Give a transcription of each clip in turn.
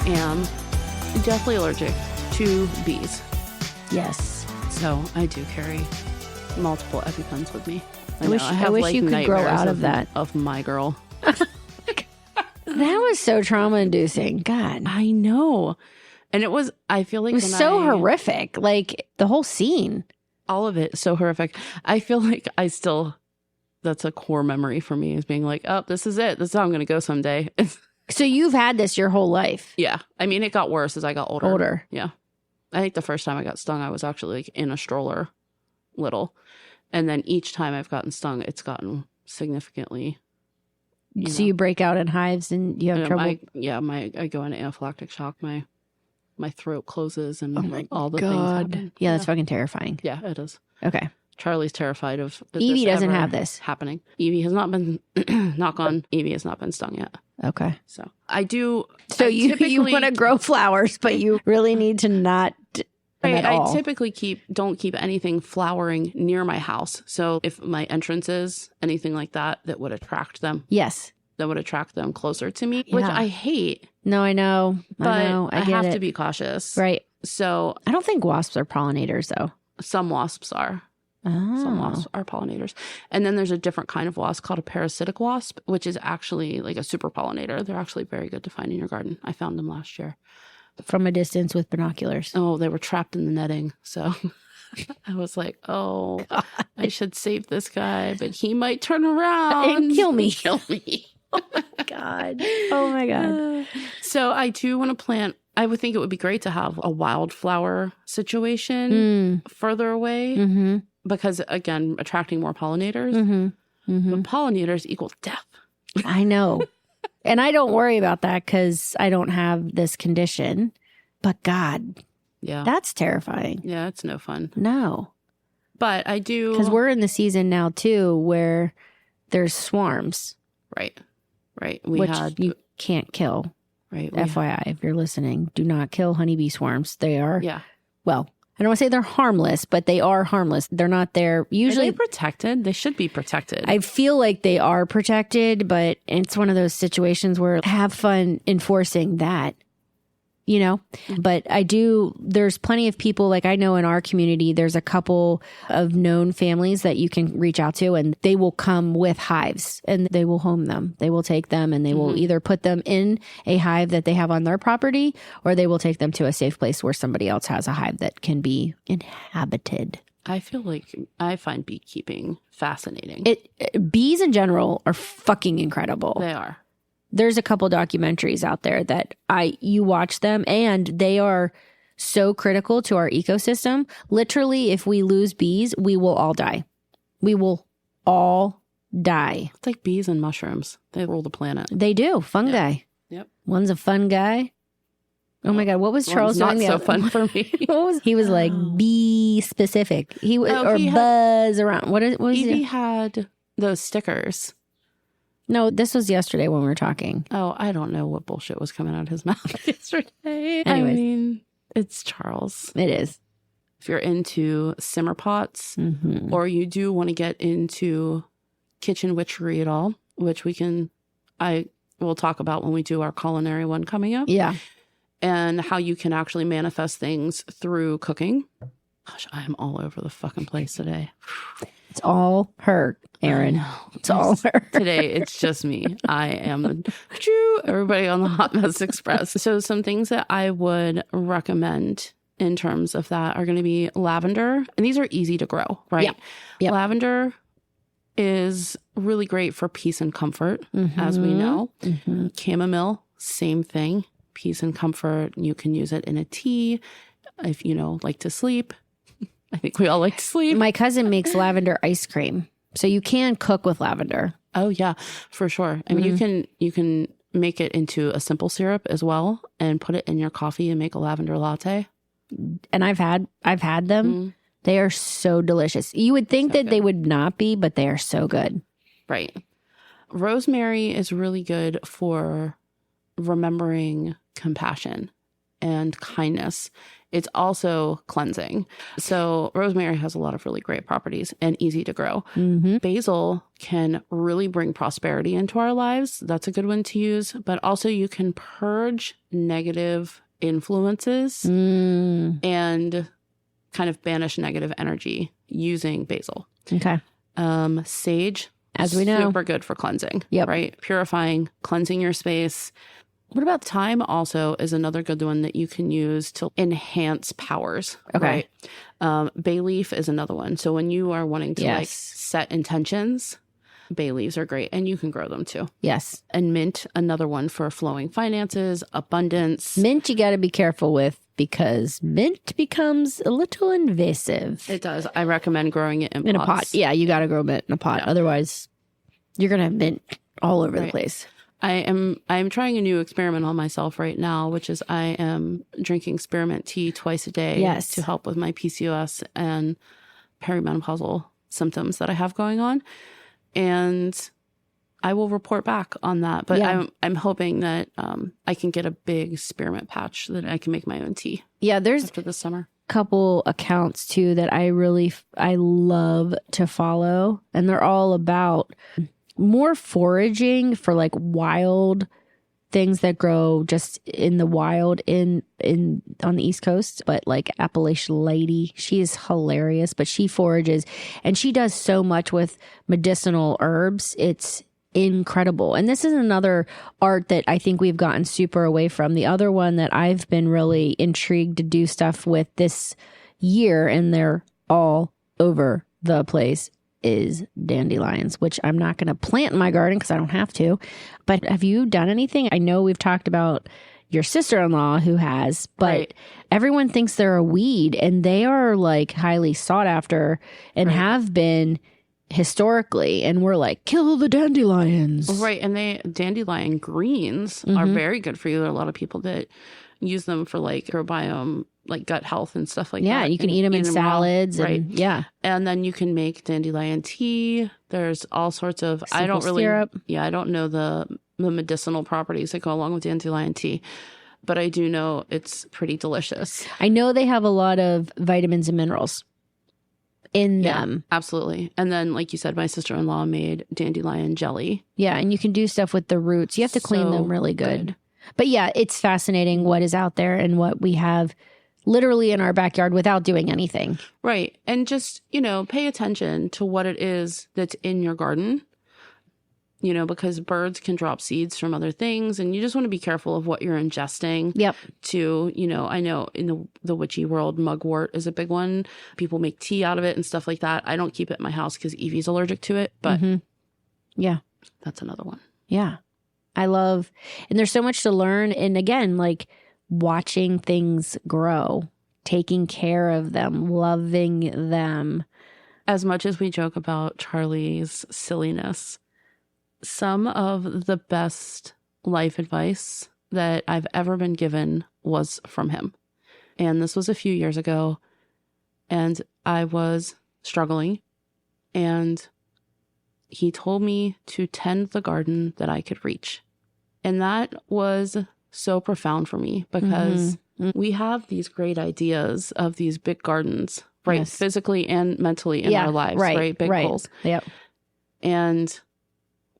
am deathly allergic to bees. Yes. So I do carry multiple EpiPens with me. I wish you could grow out of that. Of my girl. That was so trauma-inducing. God. I know. And I feel like it was so horrific. Like, the whole scene. All of it, so horrific. I feel like that's a core memory for me, is being like, oh, this is it. This is how I'm going to go someday. So you've had this your whole life? Yeah. I mean, it got worse as I got older. Yeah. I think the first time I got stung, I was actually like in a stroller, little. And then each time I've gotten stung, it's gotten significantly. So you break out in hives and you have trouble? I go into anaphylactic shock. My throat closes and all the God. things happen. Yeah, that's fucking terrifying. Yeah, it is. Okay. Charlie's terrified of Evie doesn't have this happening. Evie has not been knock on. Evie has not been stung yet. Okay. So I do. So you want to grow flowers, but you really need to not. I typically don't keep anything flowering near my house. So if my entrance is anything like that would attract them. Yes. That would attract them closer to me, which I hate. No, I know. But I have to be cautious. Right. So I don't think wasps are pollinators, though. Some wasps are. Oh. Some wasps are pollinators. And then there's a different kind of wasp called a parasitic wasp, which is actually like a super pollinator. They're actually very good to find in your garden. I found them last year. From a distance with binoculars. Oh, they were trapped in the netting. So I was like, oh, God. I should save this guy, but he might turn around and kill me. Oh, my God. Oh, my God. So I do want to plant. I would think it would be great to have a wildflower situation further away because, again, attracting more pollinators. But pollinators equal death. I know. And I don't worry about that because I don't have this condition. But God, that's terrifying. Yeah, it's no fun. No. But I do. Because we're in the season now, too, where there's swarms. Right. You can't kill. Right. FYI, if you're listening, do not kill honeybee swarms. They are, well, I don't want to say they're harmless, but they are harmless. They're not there. Usually are they protected? They should be protected. I feel like they are protected, but it's one of those situations where have fun enforcing that, you know? But there's plenty of people, like I know in our community, there's a couple of known families that you can reach out to and they will come with hives and they will home them. They will take them and they will either put them in a hive that they have on their property or they will take them to a safe place where somebody else has a hive that can be inhabited. I feel like I find beekeeping fascinating. Bees in general are fucking incredible. They are. There's a couple documentaries out there that you watch them and they are so critical to our ecosystem. Literally, if we lose bees, we will all die. We will all die. It's like bees and mushrooms. They rule the planet. They do. Fungi. Yep. One's a fun guy. Oh my God. What was Charles doing? Not so fun for me. He was like bee specific. He buzz around. What was Evie had those stickers. No, this was yesterday when we were talking. Oh, I don't know what bullshit was coming out of his mouth yesterday. Anyways. I mean, it's Charles. It is. If you're into simmer pots or you do want to get into kitchen witchery at all, which I will talk about when we do our culinary one coming up. Yeah. And how you can actually manifest things through cooking. Gosh, I am all over the fucking place today. It's all her, Erin. It's all her. Today, it's just me. I am everybody on the Hot Mess Express. So some things that I would recommend in terms of that are going to be lavender. And these are easy to grow, right? Yep. Lavender is really great for peace and comfort, as we know. Chamomile, same thing. Peace and comfort. You can use it in a tea if you like to sleep. I think we all like to sleep. My cousin makes lavender ice cream. So you can cook with lavender. Oh, yeah, for sure. I mean, you can make it into a simple syrup as well and put it in your coffee and make a lavender latte. And I've had them. They are so delicious. You would think that they would not be, but they are so good. Right. Rosemary is really good for remembering compassion and kindness. it's also cleansing. So rosemary has a lot of really great properties and easy to grow. Basil can really bring prosperity into our lives. That's a good one to use. But also you can purge negative influences and kind of banish negative energy using basil. Okay. Sage, as we know, super good for cleansing. Yep. Right? Purifying, cleansing your space. What about thyme? Also is another good one that you can use to enhance powers. Okay. Right? Bay leaf is another one. So when you are wanting to like set intentions, bay leaves are great, and you can grow them too. Yes. And mint, another one for flowing finances, abundance. Mint, you got to be careful with, because mint becomes a little invasive. It does. I recommend growing it in a pot. Yeah, you got to grow mint in a pot. Yeah. Otherwise, you're going to have mint all over the place. I'm trying a new experiment on myself right now, which is I am drinking spearmint tea twice a day to help with my PCOS and perimenopausal symptoms that I have going on. And I will report back on that. But I'm hoping that I can get a big spearmint patch that I can make my own tea. Yeah, there's after this summer. Couple accounts too that I love to follow, and they're all about more foraging for like wild things that grow just in the wild in on the East Coast. But like Appalachian Lady, she is hilarious, but she forages and she does so much with medicinal herbs. It's incredible. And this is another art that I think we've gotten super away from. The other one that I've been really intrigued to do stuff with this year, and they're all over the place, is dandelions, which I'm not going to plant in my garden because I don't have to. But have you done anything? I know we've talked about your sister-in-law who has, but everyone thinks they're a weed, and they are like highly sought after and have been historically, and we're like, kill the dandelions. Right. And dandelion greens are very good for you. There are a lot of people that use them for like microbiome, like gut health and stuff like that. Yeah, you can eat them in salads. And then you can make dandelion tea. There's all sorts of simple syrup. I don't know the medicinal properties that go along with dandelion tea, but I do know it's pretty delicious. I know they have a lot of vitamins and minerals in them. Absolutely. And then, like you said, my sister-in-law made dandelion jelly. Yeah, and you can do stuff with the roots. You have to clean them really good. But yeah, it's fascinating what is out there and what we have literally in our backyard without doing anything. Right. And just, pay attention to what it is that's in your garden, because birds can drop seeds from other things, and you just want to be careful of what you're ingesting. Yep. I know in the witchy world, mugwort is a big one. People make tea out of it and stuff like that. I don't keep it in my house because Evie's allergic to it, but yeah, that's another one. Yeah. I love, and there's so much to learn. And again, like watching things grow, taking care of them, loving them. As much as we joke about Charlie's silliness, some of the best life advice that I've ever been given was from him. And this was a few years ago, and I was struggling, and he told me to tend the garden that I could reach. And that was so profound for me, because we have these great ideas of these big gardens, right? Yes. Physically and mentally in our lives, right? Big goals. Yep. And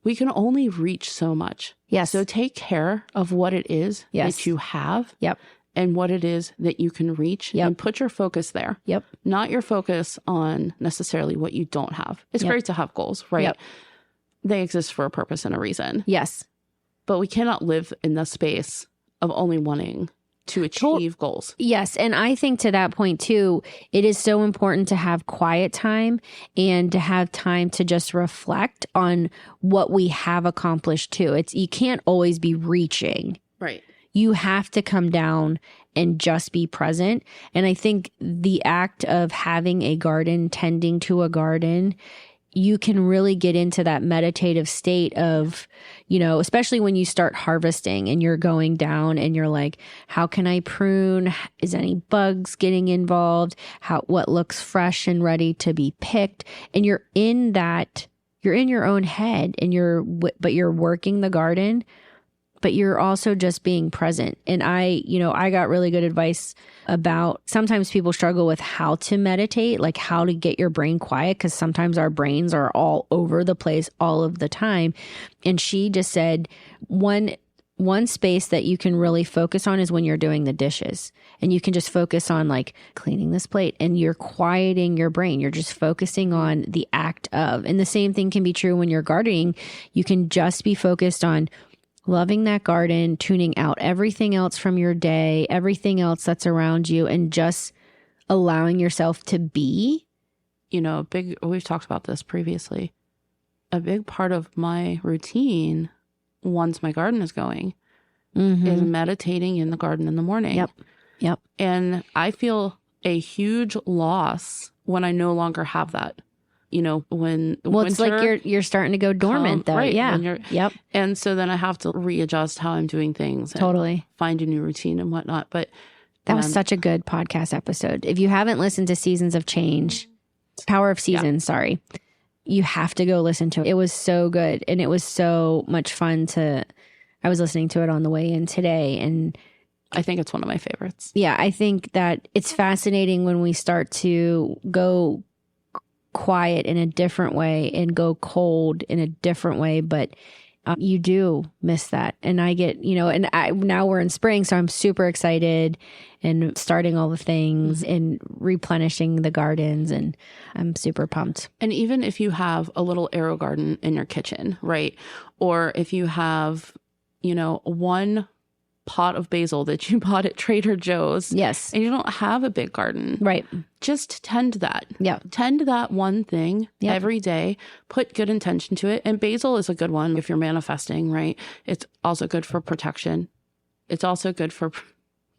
we can only reach so much. Yes. So take care of what it is that you have. Yep. And what it is that you can reach, and put your focus there. Yep. Not your focus on necessarily what you don't have. It's great to have goals, right? Yep. They exist for a purpose and a reason. Yes. But we cannot live in the space of only wanting to achieve goals. Yes. And I think to that point too, it is so important to have quiet time and to have time to just reflect on what we have accomplished too. You can't always be reaching. Right. You have to come down and just be present. And I think the act of having a garden, tending to a garden, you can really get into that meditative state of, especially when you start harvesting and you're going down and you're like, how can I prune? Is any bugs getting involved? What looks fresh and ready to be picked? And you're in your own head, and you're working the garden. but you're also just being present. And I got really good advice about sometimes people struggle with how to meditate, like how to get your brain quiet, because sometimes our brains are all over the place all of the time. And she just said one space that you can really focus on is when you're doing the dishes, and you can just focus on like cleaning this plate, and you're quieting your brain. You're just focusing on the act of. And the same thing can be true when you're gardening. You can just be focused on loving that garden, tuning out everything else from your day, everything else that's around you, and just allowing yourself to be. We've talked about this previously. A big part of my routine once my garden is going is meditating in the garden in the morning. Yep. And I feel a huge loss when I no longer have that. When it's like you're starting to go dormant though. Right, yeah. Yep. And so then I have to readjust how I'm doing things. Totally. Find a new routine and whatnot. But that was such a good podcast episode. If you haven't listened to Seasons of Change, Power of Seasons, sorry, you have to go listen to it. It was so good. And it was so much fun I was listening to it on the way in today. And I think it's one of my favorites. Yeah. I think that it's fascinating when we start to go quiet in a different way and go cold in a different way. But you do miss that. And I get, now we're in spring, so I'm super excited and starting all the things and replenishing the gardens, and I'm super pumped. And even if you have a little arrow garden in your kitchen, right? Or if you have, one pot of basil that you bought at Trader Joe's. Yes. And you don't have a big garden. Right. Just tend that. Yeah. Tend that one thing every day. Put good intention to it. And basil is a good one if you're manifesting, right? It's also good for protection. It's also good for...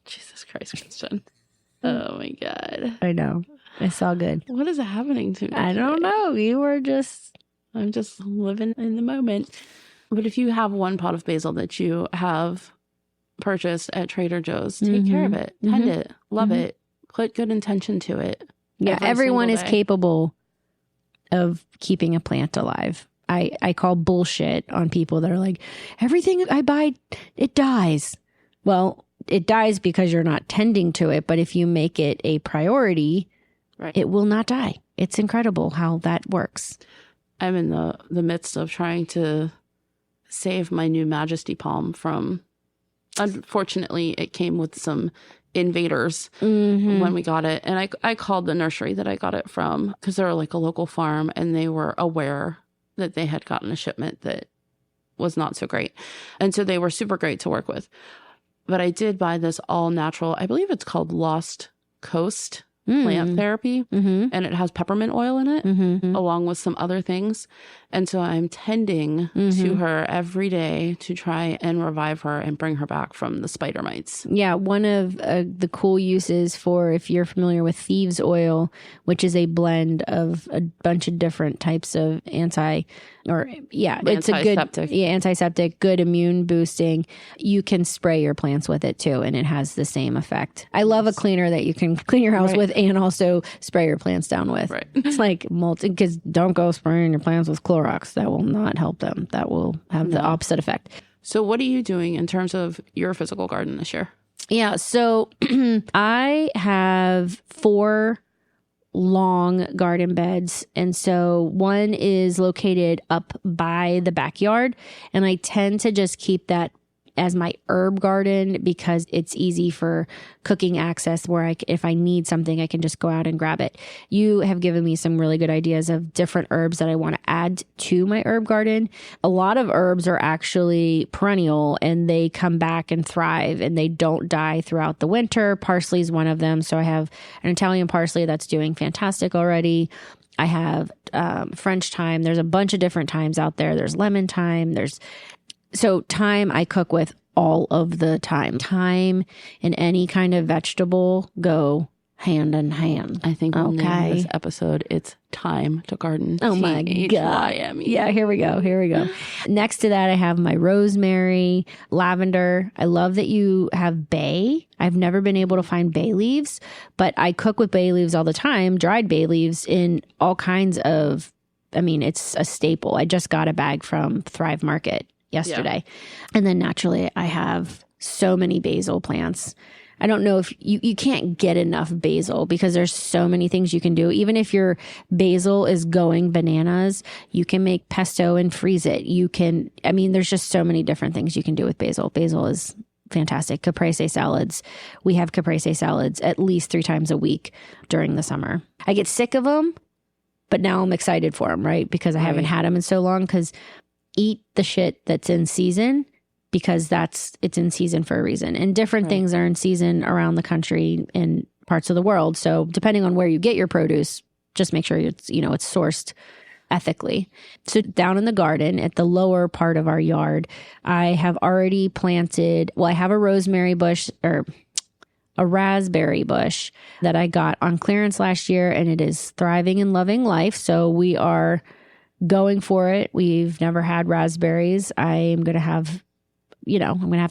Jesus Christ, Krystyn. Oh my God. I know. It's all good. What is happening to me? I don't know. I'm just living in the moment. But if you have one pot of basil that you have purchased at Trader Joe's, take care of it, tend it, love it, put good intention to it. Yeah, everyone is capable of keeping a plant alive. I call bullshit on people that are like, everything I buy, it dies. Well, it dies because you're not tending to it. But if you make it a priority, it will not die. It's incredible how that works. I'm in the midst of trying to save my new Majesty palm from... Unfortunately, it came with some invaders when we got it. And I called the nursery that I got it from, because they're like a local farm, and they were aware that they had gotten a shipment that was not so great. And so they were super great to work with. But I did buy this all natural, I believe it's called Lost Coast plant therapy, and it has peppermint oil in it, along with some other things. And so I'm tending to her every day to try and revive her and bring her back from the spider mites. Yeah, one of the cool uses for, if you're familiar with thieves oil, which is a blend of a bunch of different types of it's a good antiseptic, good immune boosting. You can spray your plants with it too, and it has the same effect. I love a cleaner that you can clean your house with and also spray your plants down with. Right. It's like because don't go spraying your plants with Clorox. That will not help them. That will have the opposite effect. So what are you doing in terms of your physical garden this year? Yeah, so I have 4 long garden beds. And so one is located up by the backyard. And I tend to just keep that as my herb garden because it's easy for cooking access, where if I need something, I can just go out and grab it. You have given me some really good ideas of different herbs that I want to add to my herb garden. A lot of herbs are actually perennial and they come back and thrive and they don't die throughout the winter. Parsley is one of them. So I have an Italian parsley that's doing fantastic already. I have French thyme. There's a bunch of different thymes out there. There's lemon thyme. So thyme I cook with all of the time. Thyme and any kind of vegetable go hand in hand. I think we'll name this episode, it's Thyme to Garden. Oh my God. Yeah, here we go. Next to that, I have my rosemary, lavender. I love that you have bay. I've never been able to find bay leaves, but I cook with bay leaves all the time, dried bay leaves in all kinds of, it's a staple. I just got a bag from Thrive Market. yesterday. And then naturally I have so many basil plants. I don't know if you can't get enough basil because there's so many things you can do. Even if your basil is going bananas, you can make pesto and freeze it. There's just so many different things you can do with basil. Basil is fantastic. Caprese salads. We have caprese salads at least 3 times a week during the summer. I get sick of them, but now I'm excited for them, right? Because I haven't had them in so long, because eat the shit that's in season, because it's in season for a reason. And different things are in season around the country and parts of the world. So depending on where you get your produce, just make sure it's sourced ethically. So down in the garden at the lower part of our yard, I have already planted, I have a rosemary bush or a raspberry bush that I got on clearance last year, and it is thriving and loving life. So we are going for it. We've never had raspberries. I'm going to have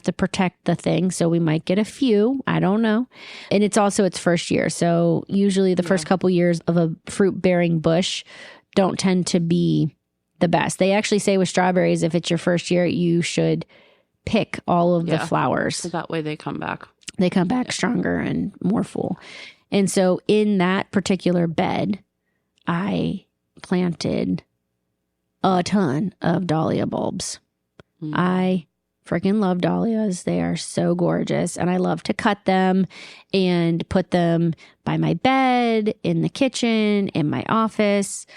to protect the thing. So we might get a few. I don't know. And it's also its first year. So usually the first couple years of a fruit bearing bush don't tend to be the best. They actually say with strawberries, if it's your first year, you should pick all of the flowers. So that way they come back. They come back stronger and more full. And so in that particular bed, I planted a ton of dahlia bulbs. I freaking love dahlias. They are so gorgeous. And I love to cut them and put them by my bed, in the kitchen, in my office.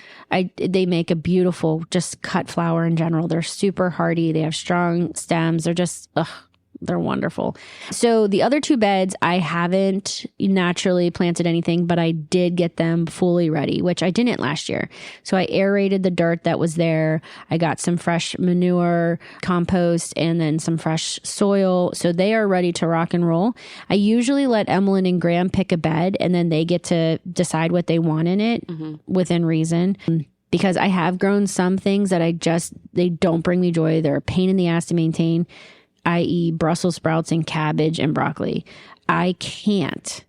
They make a beautiful, just cut flower in general. They're super hardy. They have strong stems. They're just, they're wonderful. So the other 2 beds, I haven't naturally planted anything, but I did get them fully ready, which I didn't last year. So I aerated the dirt that was there. I got some fresh manure, compost, and then some fresh soil. So they are ready to rock and roll. I usually let Emmeline and Graham pick a bed, and then they get to decide what they want in it within reason. Because I have grown some things that they don't bring me joy. They're a pain in the ass to maintain, i.e. Brussels sprouts and cabbage and broccoli. I can't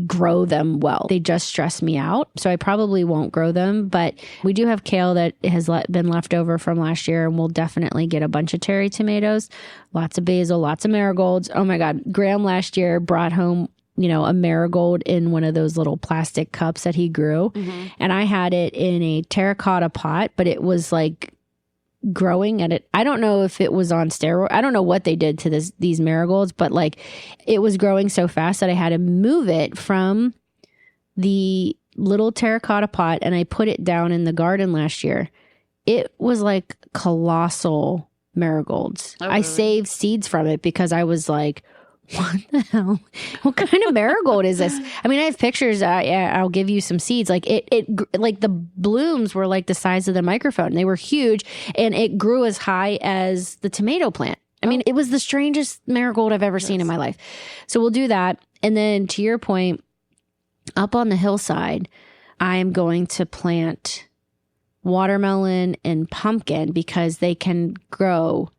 grow them well. They just stress me out. So I probably won't grow them. But we do have kale that has been left over from last year, and we'll definitely get a bunch of cherry tomatoes, lots of basil, lots of marigolds. Oh my God. Graham last year brought home, a marigold in one of those little plastic cups that he grew. And I had it in a terracotta pot, but it was like growing at it. I don't know if it was on steroid. I don't know what they did to these marigolds, but like it was growing so fast that I had to move it from the little terracotta pot, and I put it down in the garden last year. It was like colossal marigolds. Oh, really? I saved seeds from it because I was like, what the hell? What kind of marigold is this? I mean, I have pictures. I'll give you some seeds. Like it like the blooms were like the size of the microphone. They were huge, and it grew as high as the tomato plant. I mean, it was the strangest marigold I've ever seen in my life. So we'll do that. And then to your point, up on the hillside, I am going to plant watermelon and pumpkin because they can grow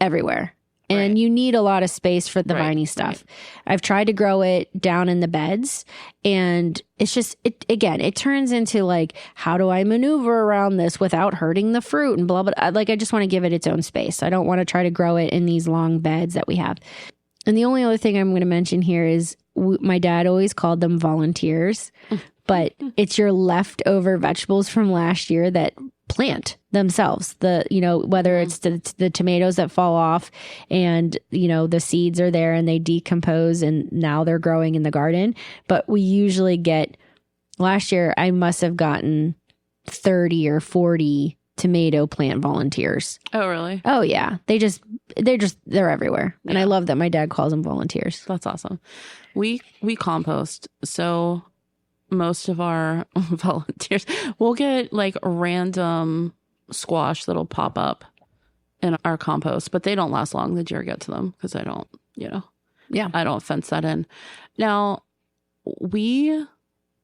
everywhere. And you need a lot of space for the viney stuff. I've tried to grow it down in the beds, and it's just, it turns into like, how do I maneuver around this without hurting the fruit and blah, blah. Like, I just want to give it its own space. I don't want to try to grow it in these long beds that we have. And the only other thing I'm going to mention here is my dad always called them volunteers, but it's your leftover vegetables from last year that plant themselves. Whether it's the tomatoes that fall off and, the seeds are there and they decompose and now they're growing in the garden. But we usually last year I must have gotten 30 or 40 tomato plant volunteers. Oh, really? Oh, yeah. They're everywhere. And I love that my dad calls them volunteers. That's awesome. We compost. So most of our volunteers, we'll get like random squash that'll pop up in our compost, but they don't last long. The deer get to them because I don't, I don't fence that in. Now, we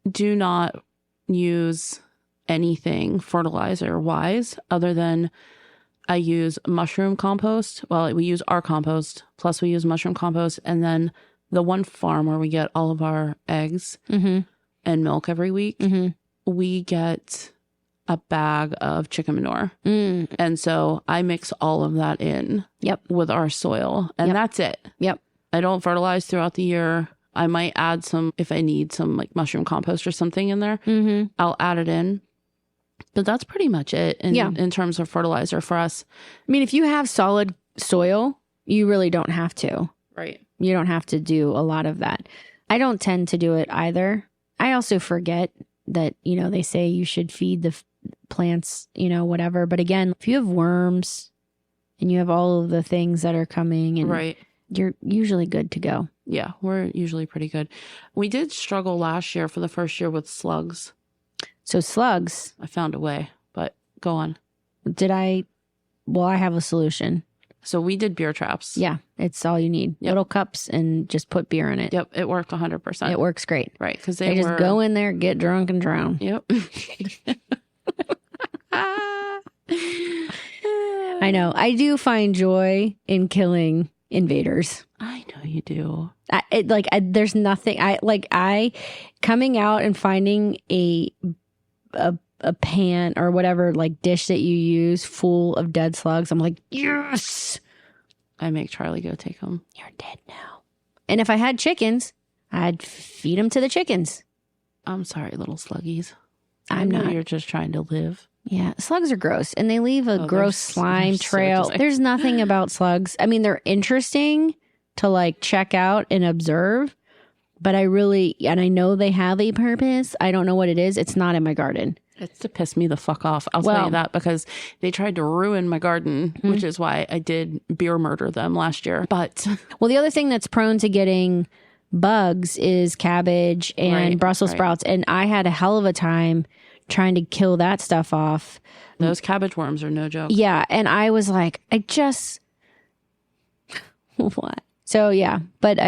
do not use anything fertilizer wise other than I use mushroom compost. Well, we use our compost, plus we use mushroom compost, and then the one farm where we get all of our eggs and milk every week, we get a bag of chicken manure. And so I mix all of that in with our soil, and that's it. I don't fertilize throughout the year. I might add some, if I need some like mushroom compost or something in there, I'll add it in. But that's pretty much it in terms of fertilizer for us. I mean, if you have solid soil, you really don't have to. Right. You don't have to do a lot of that. I don't tend to do it either. I also forget that, you know, they say you should feed the plants, you know, whatever. But again, if you have worms and you have all of the things that are coming, and you're usually good to go. Yeah, we're usually pretty good. We did struggle last year for the first year with slugs. So slugs. I found a way, but go on. Well, I have a solution. So we did beer traps. Yeah, it's all you need. Little cups and just put beer in it. Yep, it worked 100%. It works great. Right, because they just go in there, get drunk, and drown. Yep. I know. I do find joy in killing invaders. I know you do. There's nothing. Coming out and finding a pan or whatever like dish that you use full of dead slugs. I'm like, yes. I make Charlie go take them. You're dead now. And if I had chickens, I'd feed them to the chickens. I'm sorry, little sluggies. I'm not. You're just trying to live. Yeah, slugs are gross, and they leave a gross slime trail. So there's nothing about slugs. I mean, they're interesting to like check out and observe, but I know they have a purpose. I don't know what it is. It's not in my garden. It's to piss me the fuck off. I'll tell you that, because they tried to ruin my garden, which is why I did beer murder them last year. But the other thing that's prone to getting bugs is cabbage and Brussels sprouts, and I had a hell of a time trying to kill that stuff off. Those cabbage worms are no joke. Yeah, and I was like, what? So yeah, but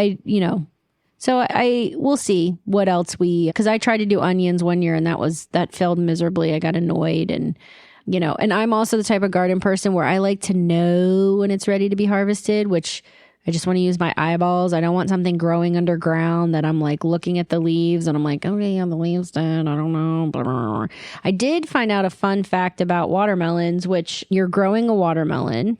we'll see what else because I tried to do onions one year and that failed miserably. I got annoyed, and and I'm also the type of garden person where I like to know when it's ready to be harvested, which I just want to use my eyeballs. I don't want something growing underground that I'm like looking at the leaves and I'm like, okay, the leaves dead. I don't know. Blah, blah, blah. I did find out a fun fact about watermelons, which you're growing a watermelon.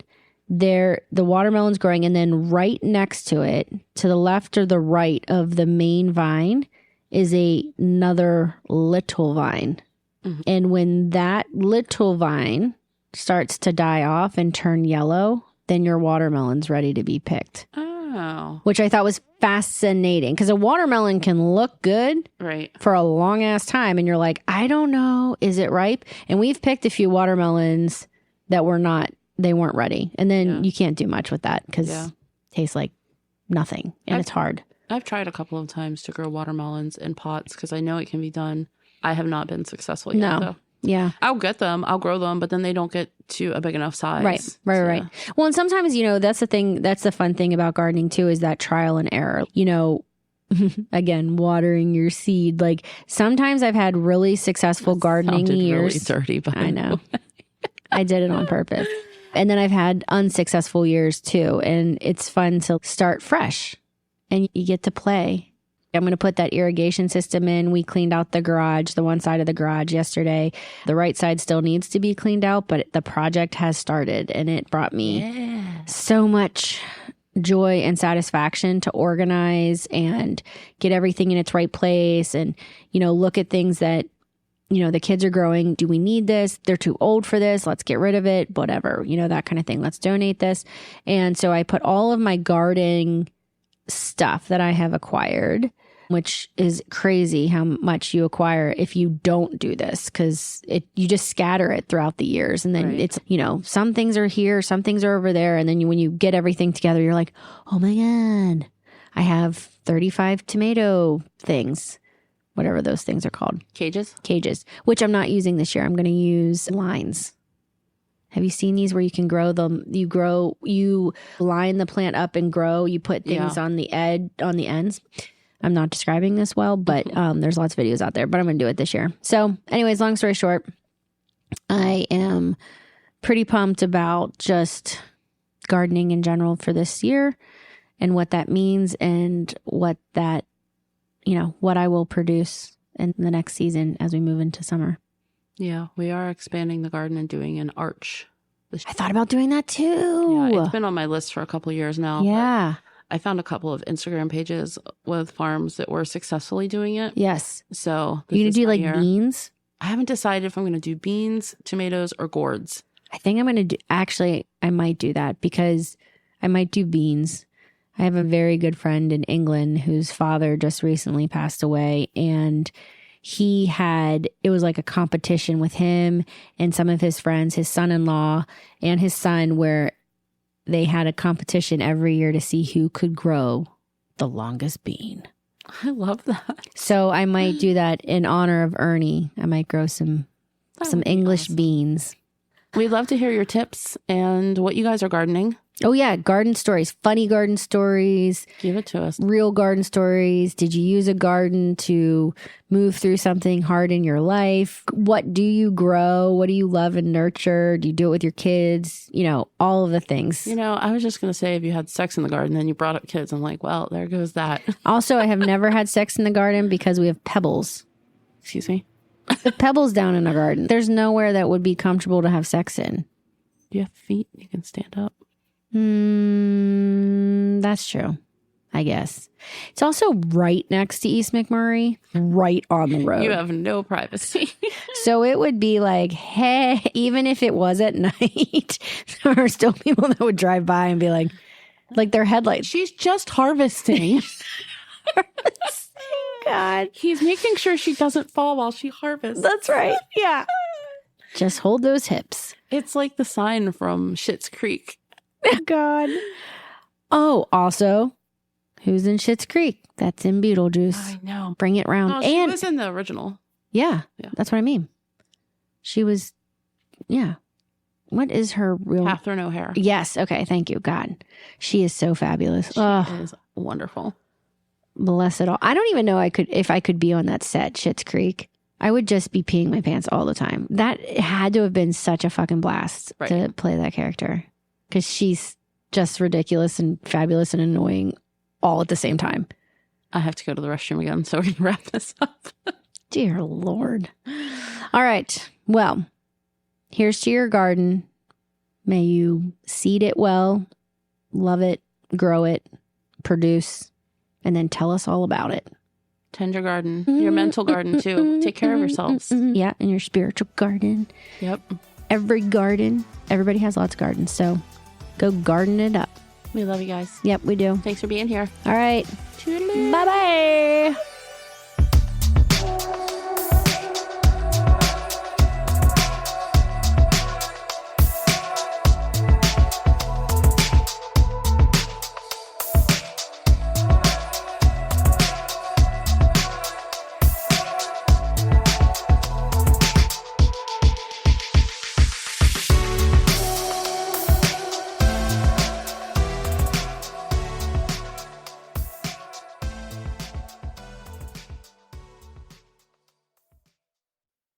The watermelon's growing, and then right next to it, to the left or the right of the main vine, is another little vine. And when that little vine starts to die off and turn yellow, then your watermelon's ready to be picked. Oh. Which I thought was fascinating, because a watermelon can look good for a long ass time, and you're like, I don't know, is it ripe? And we've picked a few watermelons that they weren't ready. And then you can't do much with that because it tastes like nothing, and it's hard. I've tried a couple of times to grow watermelons in pots because I know it can be done. I have not been successful yet, though. Yeah. I'll grow them, but then they don't get to a big enough size. Right. Well, and sometimes, that's the thing, that's the fun thing about gardening too, is that trial and error. Again, watering your seed. Like sometimes I've had really successful gardening years. Really dirty, but I know. I did it on purpose. And then I've had unsuccessful years too. And it's fun to start fresh and you get to play. I'm going to put that irrigation system in. We cleaned out the garage, the one side of the garage yesterday. The right side still needs to be cleaned out, but the project has started, and it brought me so much joy and satisfaction to organize and get everything in its right place, and, look at things that, the kids are growing. Do we need this? They're too old for this. Let's get rid of it. Whatever, that kind of thing. Let's donate this. And so I put all of my gardening stuff that I have acquired, which is crazy how much you acquire if you don't do this, because you just scatter it throughout the years. And then it's, some things are here, some things are over there. And then when you get everything together, you're like, oh my God, I have 35 tomato things, whatever those things are called. Cages, which I'm not using this year. I'm going to use lines. Have you seen these where you can grow them? You line the plant up and grow. You put things on the ends. I'm not describing this well, but there's lots of videos out there, but I'm going to do it this year. So anyways, long story short, I am pretty pumped about just gardening in general for this year and what that means and what I will produce in the next season as we move into summer. Yeah, we are expanding the garden and doing an arch. I thought about doing that too. Yeah, it's been on my list for a couple of years now. Yeah. I found a couple of Instagram pages with farms that were successfully doing it. Yes. So you gonna do like beans? I haven't decided if I'm going to do beans, tomatoes, or gourds. I think I'm going to do, actually, I might do that because I might do beans. I have a very good friend in England whose father just recently passed away, and it was like a competition with him and some of his friends, his son-in-law and his son, where they had a competition every year to see who could grow the longest bean. I love that. So I might do that in honor of Ernie. I might grow some English beans. We'd love to hear your tips and what you guys are gardening. Oh, yeah. Garden stories, funny garden stories. Give it to us. Real garden stories. Did you use a garden to move through something hard in your life? What do you grow? What do you love and nurture? Do you do it with your kids? You know, all of the things. You know, I was just going to say if you had sex in the garden, then you brought up kids. I'm like, well, there goes that. Also, I have never had sex in the garden because we have pebbles. Excuse me? The pebbles down in our garden. There's nowhere that would be comfortable to have sex in. Do you have feet? You can stand up. That's true, I guess. It's also right next to East McMurray, right on the road. You have no privacy. So it would be like, hey, even if it was at night, there are still people that would drive by and be like their headlights. She's just harvesting. God. He's making sure she doesn't fall while she harvests. That's right. Yeah. Just hold those hips. It's like the sign from Schitt's Creek. God. Oh, also, who's in Schitt's Creek? That's in Beetlejuice. I know. Bring it round. No, she was in the original. Yeah, that's what I mean. She was, yeah. What is her real? Catherine O'Hara. Yes. Okay. Thank you. God. She is so fabulous. She is wonderful. Bless it all. I don't even know if I could be on that set, Schitt's Creek. I would just be peeing my pants all the time. That had to have been such a fucking blast to play that character. Because she's just ridiculous and fabulous and annoying all at the same time. I have to go to the restroom again, so we can wrap this up. Dear Lord. All right. Well, here's to your garden. May you seed it well, love it, grow it, produce, and then tell us all about it. Tend your garden, your mental garden too. Take care of yourselves. Yeah, and your spiritual garden. Yep. Every garden. Everybody has lots of gardens, so go garden it up. We love you guys. Yep, we do. Thanks for being here. All right. Toodaloo. Bye-bye.